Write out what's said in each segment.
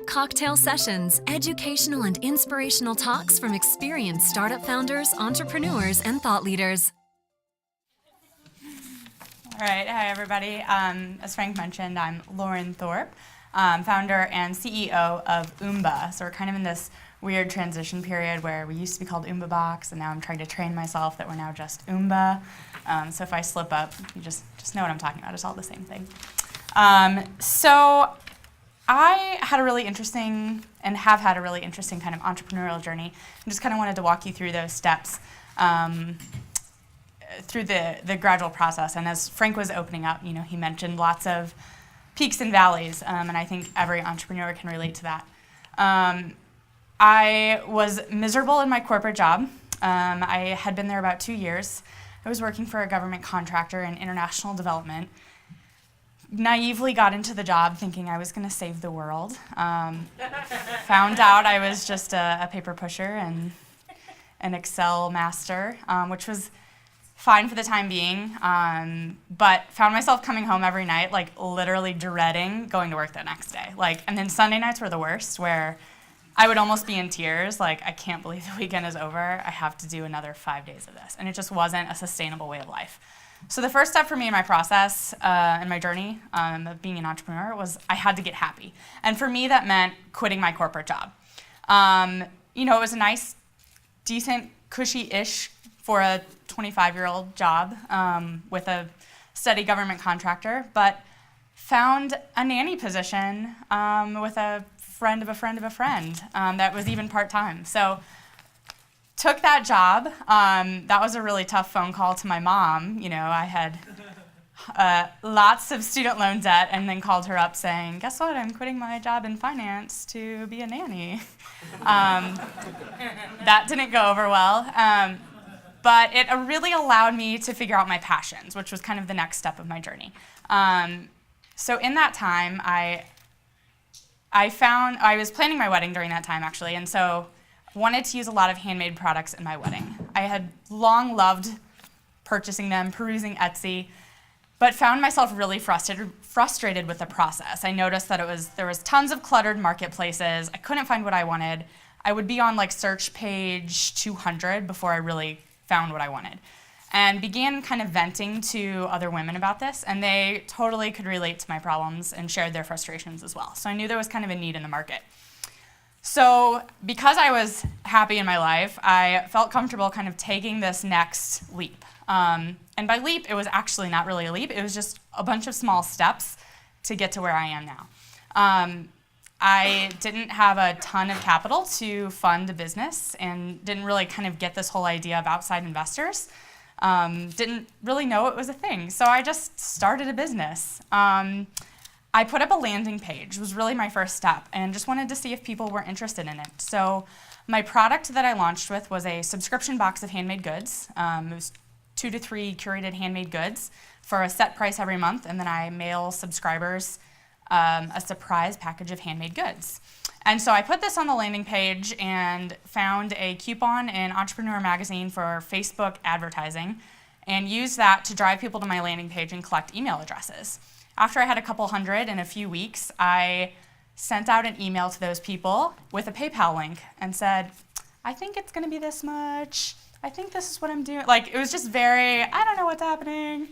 cocktail sessions, educational and inspirational talks from experienced startup founders, entrepreneurs, and thought leaders. All right, hi everybody. As Frank mentioned, I'm Lauren Thorp, founder and CEO of Umba. So we're kind of in this weird transition period where we used to be called Umba Box, and now I'm trying to train myself that we're now just Umba. So if I slip up, you just know what I'm talking about. It's all the same thing. So I had a really interesting, and have had a really interesting kind of entrepreneurial journey, and just kind of wanted to walk you through those steps through the gradual process. And as Frank was opening up, he mentioned lots of peaks and valleys, and I think every entrepreneur can relate to that. I was miserable in my corporate job. I had been there about 2 years. I was working for a government contractor in international development. Naively got into the job thinking I was going to save the world. Found out I was just a paper pusher and an Excel master, which was fine for the time being, but found myself coming home every night, like literally dreading going to work the next day. And then Sunday nights were the worst, where I would almost be in tears, like, I can't believe the weekend is over. I have to do another 5 days of this. And it just wasn't a sustainable way of life. So the first step for me in my process, in my journey of being an entrepreneur, was I had to get happy. And for me, that meant quitting my corporate job. It was a nice, decent, cushy-ish for a 25-year-old job with a steady government contractor, but found a nanny position with a friend of a friend of a friend that was even part-time. So took that job. That was a really tough phone call to my mom. I had lots of student loan debt, and then called her up saying, guess what, I'm quitting my job in finance to be a nanny. That didn't go over well. But it really allowed me to figure out my passions, which was kind of the next step of my journey. So in that time, I was planning my wedding during that time, actually, and so wanted to use a lot of handmade products in my wedding. I had long loved purchasing them, perusing Etsy, but found myself really frustrated with the process. I noticed that there was tons of cluttered marketplaces. I couldn't find what I wanted. I would be on search page 200 before I really found what I wanted, and began kind of venting to other women about this, and they totally could relate to my problems and shared their frustrations as well. So I knew there was kind of a need in the market. So because I was happy in my life, I felt comfortable kind of taking this next leap. And by leap, it was actually not really a leap. It was just a bunch of small steps to get to where I am now. I didn't have a ton of capital to fund a business and didn't really kind of get this whole idea of outside investors. Didn't really know it was a thing. So I just started a business. I put up a landing page, was really my first step, and just wanted to see if people were interested in it. So my product that I launched with was a subscription box of handmade goods. It was 2 to 3 curated handmade goods for a set price every month, and then I mail subscribers a surprise package of handmade goods. And so I put this on the landing page and found a coupon in Entrepreneur Magazine for Facebook advertising, and used that to drive people to my landing page and collect email addresses. After I had a couple hundred in a few weeks, I sent out an email to those people with a PayPal link and said, I think it's going to be this much. I think this is what I'm doing. It was just very, I don't know what's happening.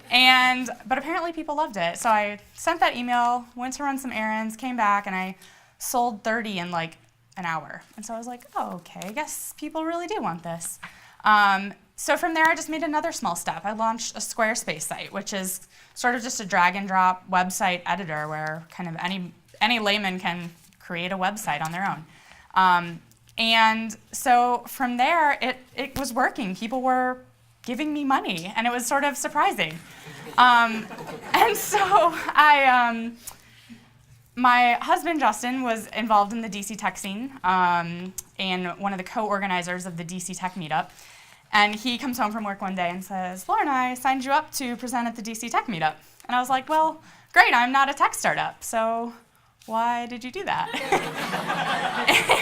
But apparently people loved it. So I sent that email, went to run some errands, came back, and I sold 30 in an hour. And so I was like, oh, okay, I guess people really do want this. So from there, I just made another small step. I launched a Squarespace site, which is sort of just a drag and drop website editor where kind of any layman can create a website on their own. And so from there, it was working. People were giving me money, and it was sort of surprising. And so my husband, Justin, was involved in the DC Tech scene and one of the co-organizers of the DC Tech meetup. And he comes home from work one day and says, Lauren, I signed you up to present at the DC Tech meetup. And I was like, well, great, I'm not a tech startup, so why did you do that?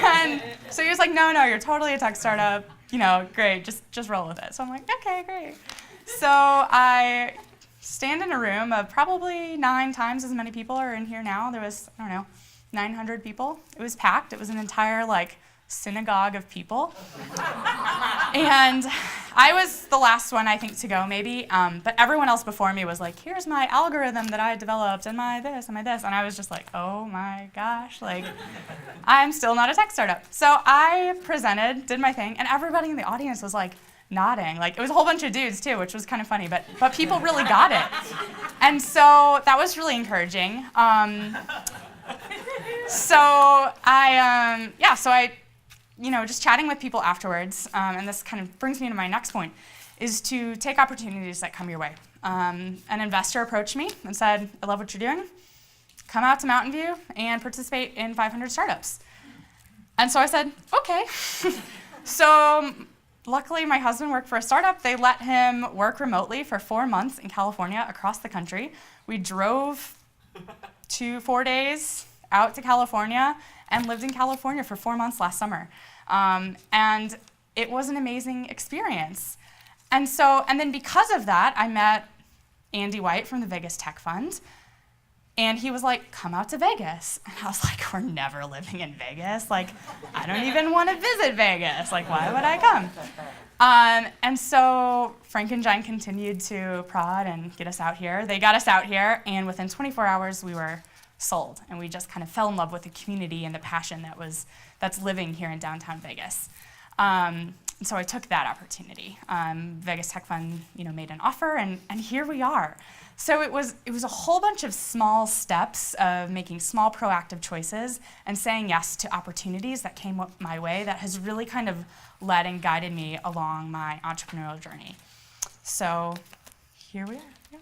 And so he was like, no, you're totally a tech startup, great, just roll with it. So I'm like, okay, great. So I stand in a room of probably 9 times as many people are in here now. There was, 900 people. It was packed. It was an entire synagogue of people. And I was the last one, I think, to go maybe, but everyone else before me was like, here's my algorithm that I developed and my this and my this. And I was just like, oh my gosh, I'm still not a tech startup. So I presented, did my thing, and everybody in the audience was nodding. It was a whole bunch of dudes too, which was kind of funny, but people really got it. And so that was really encouraging. So I just chatting with people afterwards, and this kind of brings me to my next point, is to take opportunities that come your way. An investor approached me and said, I love what you're doing. Come out to Mountain View and participate in 500 startups. And so I said, okay. So luckily, my husband worked for a startup. They let him work remotely for 4 months in California, across the country. We drove 4 days out to California and lived in California for 4 months last summer. And it was an amazing experience. And then because of that, I met Andy White from the Vegas Tech Fund. And he was like, come out to Vegas. And I was like, we're never living in Vegas. I don't even want to visit Vegas. Why would I come? And so Frank and Jen continued to prod and get us out here. They got us out here, and within 24 hours, we were sold. And we just kind of fell in love with the community and the passion that's living here in downtown Vegas. And so I took that opportunity. Vegas Tech Fund, made an offer, and here we are. So it was a whole bunch of small steps of making small proactive choices and saying yes to opportunities that came my way that has really kind of led and guided me along my entrepreneurial journey. So here we are. Yeah.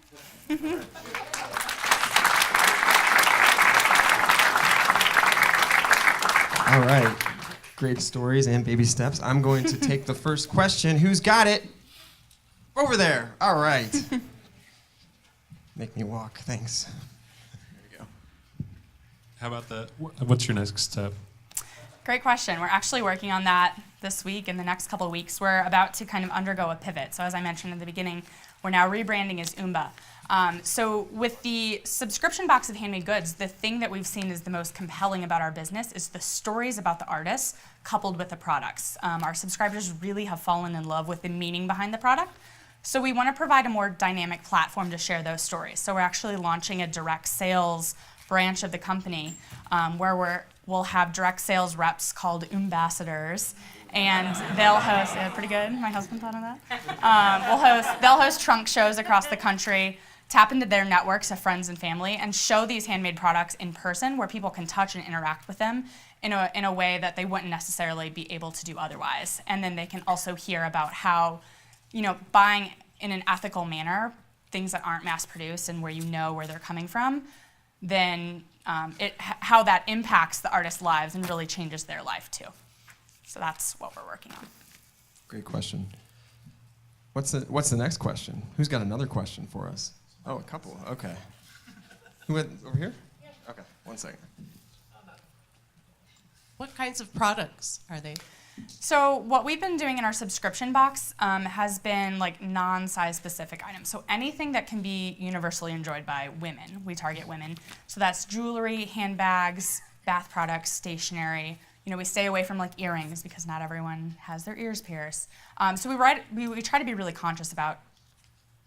All right. Great stories and baby steps. I'm going to take the first question. Who's got it? Over there. All right. Make me walk. Thanks. There you go. How about what's your next step? Great question. We're actually working on that this week and the next couple of weeks. We're about to kind of undergo a pivot. So as I mentioned in the beginning, we're now rebranding as Umba. So with the subscription box of handmade goods, the thing that we've seen is the most compelling about our business is the stories about the artists coupled with the products. Our subscribers really have fallen in love with the meaning behind the product. So we want to provide a more dynamic platform to share those stories. So we're actually launching a direct sales branch of the company where we'll have direct sales reps called Umbassadors, and they'll host, pretty good, my husband thought of that. They'll host trunk shows across the country, tap into their networks of friends and family, and show these handmade products in person where people can touch and interact with them in a way that they wouldn't necessarily be able to do otherwise. And then they can also hear about how, buying in an ethical manner, things that aren't mass produced and where where they're coming from, then how that impacts the artist's lives and really changes their life too. So that's what we're working on. Great question. What's the next question? Who's got another question for us? Oh, a couple. Okay. Who went over here? Yeah. Okay. 1 second. What kinds of products are they? So what we've been doing in our subscription box has been non-size specific items. So anything that can be universally enjoyed by women, we target women. So that's jewelry, handbags, bath products, stationery. We stay away from earrings because not everyone has their ears pierced. So we try to be really conscious about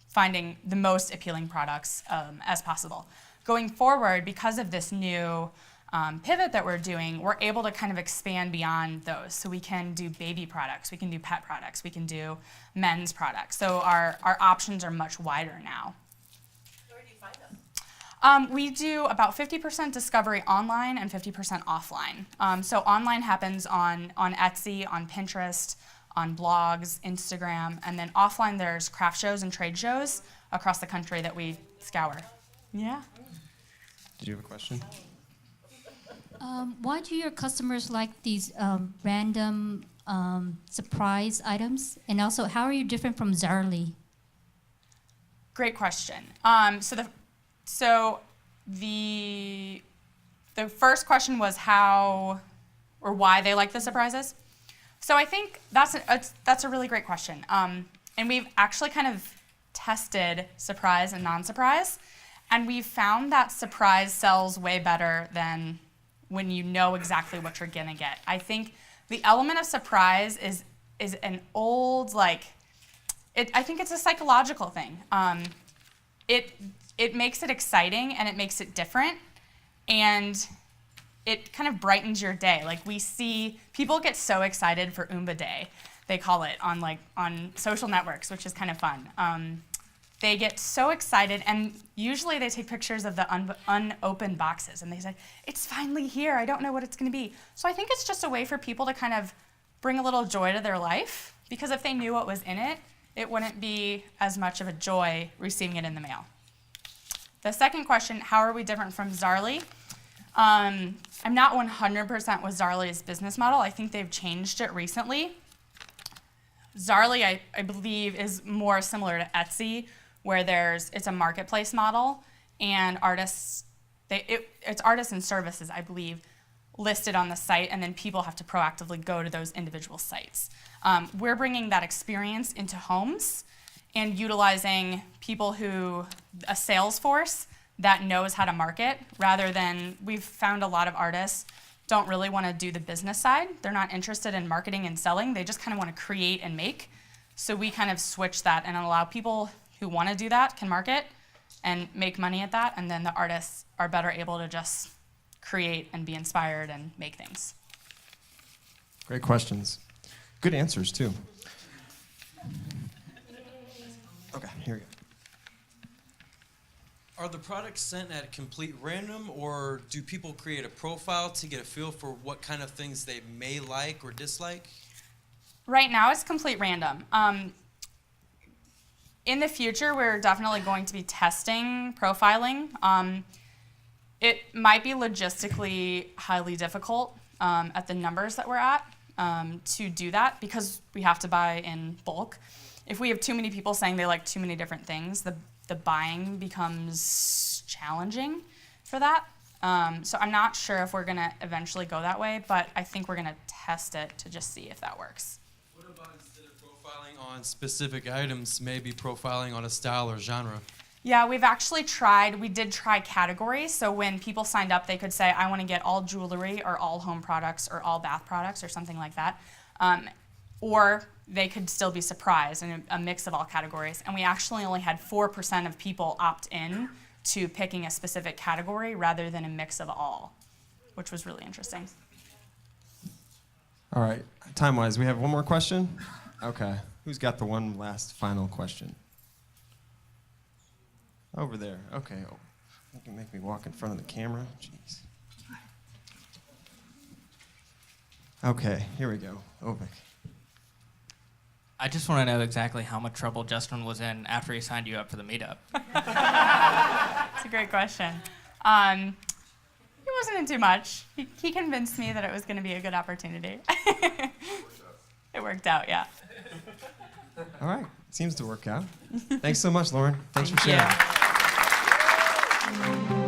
finding the most appealing products as possible. Going forward, because of this new pivot that we're doing, we're able to kind of expand beyond those. So we can do baby products, we can do pet products, we can do men's products. So our options are much wider now. Where do you find them? We do about 50% discovery online and 50% offline. So online happens on Etsy, on Pinterest, on blogs, Instagram, and then offline there's craft shows and trade shows across the country that we scour. Yeah. Did you have a question? Why do your customers like these random surprise items? And also, how are you different from Zarly? Great question. So the first question was how or why they like the surprises. So I think that's a really great question. And we've actually kind of tested surprise and non-surprise, and we've found that surprise sells way better than when you know exactly what you're gonna get. I think the element of surprise is an old, like, I think it's a psychological thing. It makes it exciting and it makes it different, and it kind of brightens your day. Like, we see people get so excited for Umba Day, they call it, on social networks, which is kind of fun. They get so excited, and usually they take pictures of the unopened boxes, and they say, it's finally here, I don't know what it's gonna be. So I think it's just a way for people to kind of bring a little joy to their life, because if they knew what was in it, it wouldn't be as much of a joy receiving it in the mail. The second question, how are we different from Zarly? I'm not 100% with Zarly's business model. I think they've changed it recently. Zarly, I believe, is more similar to Etsy, where it's a marketplace model, and artists, it's artists and services, I believe, listed on the site, and then people have to proactively go to those individual sites. We're bringing that experience into homes and utilizing a sales force that knows how to market, rather than, we've found a lot of artists don't really want to do the business side. They're not interested in marketing and selling. They just kind of want to create and make. So we kind of switch that and allow people who want to do that can market and make money at that, and then the artists are better able to just create and be inspired and make things. Great questions. Good answers, too. Okay, here we go. Are the products sent at complete random, or do people create a profile to get a feel for what kind of things they may like or dislike? Right now, it's complete random. In the future, we're definitely going to be testing profiling. It might be logistically highly difficult at the numbers that we're at to do that, because we have to buy in bulk. If we have too many people saying they like too many different things, the buying becomes challenging for that. So I'm not sure if we're gonna eventually go that way, but I think we're gonna test it to just see if that works. What about, instead of profiling on specific items, maybe profiling on a style or genre? Yeah, we did try categories. So when people signed up, they could say, I want to get all jewelry or all home products or all bath products or something like that. Or they could still be surprised in a mix of all categories. And we actually only had 4% of people opt in to picking a specific category rather than a mix of all, which was really interesting. All right, time-wise, we have one more question? Okay, who's got the one last final question? Over there, okay. Oh, you can make me walk in front of the camera, jeez. Okay, here we go, Ovik. I just want to know exactly how much trouble Justin was in after he signed you up for the meetup. That's a great question. He wasn't in too much. He convinced me that it was going to be a good opportunity. It worked out, yeah. All right, seems to work out. Thanks so much, Lauren. Thanks for Thank sharing. you.